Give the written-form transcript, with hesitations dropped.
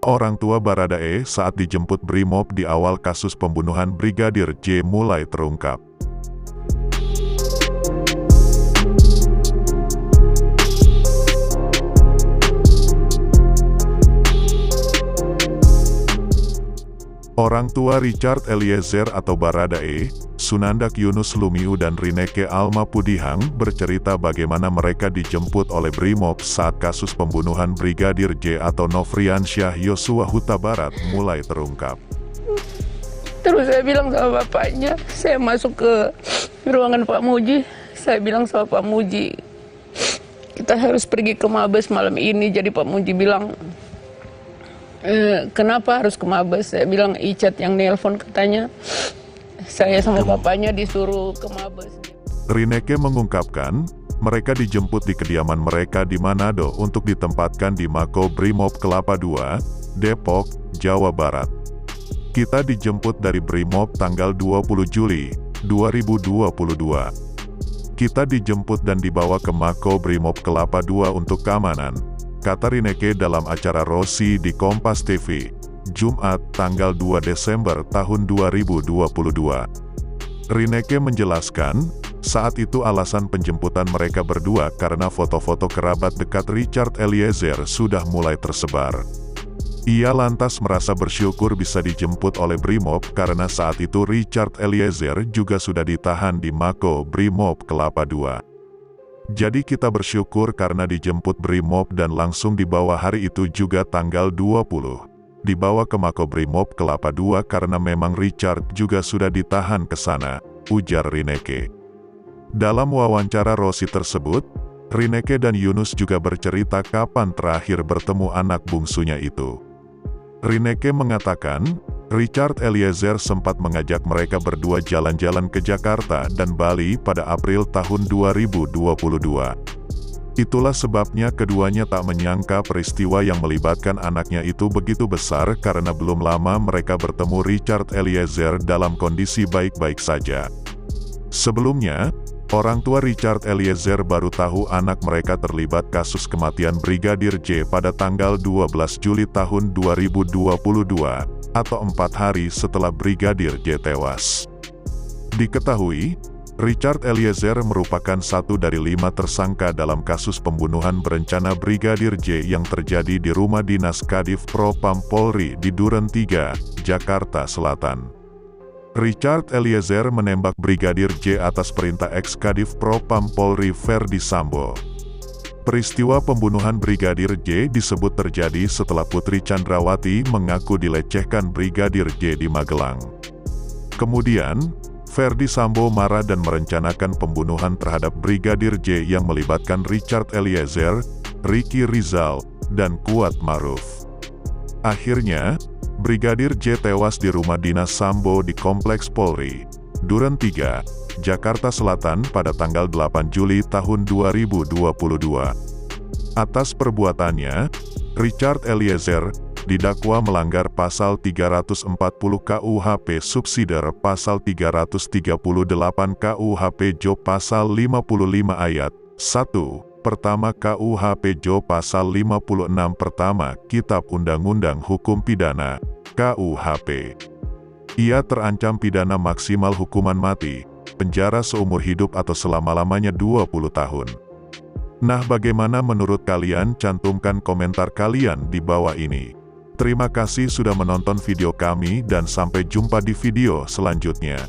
Orang tua Baradae saat dijemput Brimob di awal kasus pembunuhan Brigadir J mulai terungkap. Orang tua Richard Eliezer atau Baradae, Sunandak Yunus Lumiu dan Rineke Alma Pudihang bercerita bagaimana mereka dijemput oleh Brimob saat kasus pembunuhan Brigadir J atau Nofriansyah Yosua Huta Barat mulai terungkap. Terus saya bilang sama bapaknya, saya masuk ke ruangan Pak Muji, saya bilang sama Pak Muji, kita harus pergi ke Mabes malam ini. Jadi Pak Muji bilang, kenapa harus ke Mabes? Saya bilang Icat yang nelpon katanya. Saya sama bapaknya disuruh ke Mabes. Rineke mengungkapkan, mereka dijemput di kediaman mereka di Manado untuk ditempatkan di Mako Brimob Kelapa II, Depok, Jawa Barat. Kita dijemput dari Brimob tanggal 20 Juli 2022. Kita dijemput dan dibawa ke Mako Brimob Kelapa II untuk keamanan, kata Rineke dalam acara Rossi di Kompas TV, Jumat, tanggal 2 Desember tahun 2022. Rineke menjelaskan, saat itu alasan penjemputan mereka berdua karena foto-foto kerabat dekat Richard Eliezer sudah mulai tersebar. Ia lantas merasa bersyukur bisa dijemput oleh Brimob karena saat itu Richard Eliezer juga sudah ditahan di Mako Brimob Kelapa II. Jadi kita bersyukur karena dijemput Brimob dan langsung dibawa hari itu juga tanggal 20. Dibawa ke Mako Brimob Kelapa II karena memang Richard juga sudah ditahan ke sana, ujar Rineke. Dalam wawancara Rossi tersebut, Rineke dan Yunus juga bercerita kapan terakhir bertemu anak bungsunya itu. Rineke mengatakan, Richard Eliezer sempat mengajak mereka berdua jalan-jalan ke Jakarta dan Bali pada April tahun 2022. Itulah sebabnya keduanya tak menyangka peristiwa yang melibatkan anaknya itu begitu besar karena belum lama mereka bertemu Richard Eliezer dalam kondisi baik-baik saja. Sebelumnya, orang tua Richard Eliezer baru tahu anak mereka terlibat kasus kematian Brigadir J pada tanggal 12 Juli tahun 2022, atau 4 hari setelah Brigadir J tewas. Diketahui, Richard Eliezer merupakan satu dari 5 tersangka dalam kasus pembunuhan berencana Brigadir J yang terjadi di rumah dinas Kadif Propam Polri di Duren 3, Jakarta Selatan. Richard Eliezer menembak Brigadir J atas perintah ex-Kadif Propam Polri Ferdi Sambo. Peristiwa pembunuhan Brigadir J disebut terjadi setelah Putri Chandrawati mengaku dilecehkan Brigadir J di Magelang. Kemudian, Ferdi Sambo marah dan merencanakan pembunuhan terhadap Brigadir J yang melibatkan Richard Eliezer, Ricky Rizal, dan Kuat Maruf. Akhirnya, Brigadir J tewas di rumah dinas Sambo di Kompleks Polri, Duren 3, Jakarta Selatan pada tanggal 8 Juli tahun 2022. Atas perbuatannya, Richard Eliezer didakwa melanggar pasal 340 KUHP subsidiar pasal 338 KUHP JOB pasal 55 ayat 1, pertama KUHP JOB pasal 56 pertama Kitab Undang-Undang Hukum Pidana, KUHP. Ia terancam pidana maksimal hukuman mati, penjara seumur hidup atau selama-lamanya 20 tahun. Nah, bagaimana menurut kalian? Cantumkan komentar kalian di bawah ini. Terima kasih sudah menonton video kami dan sampai jumpa di video selanjutnya.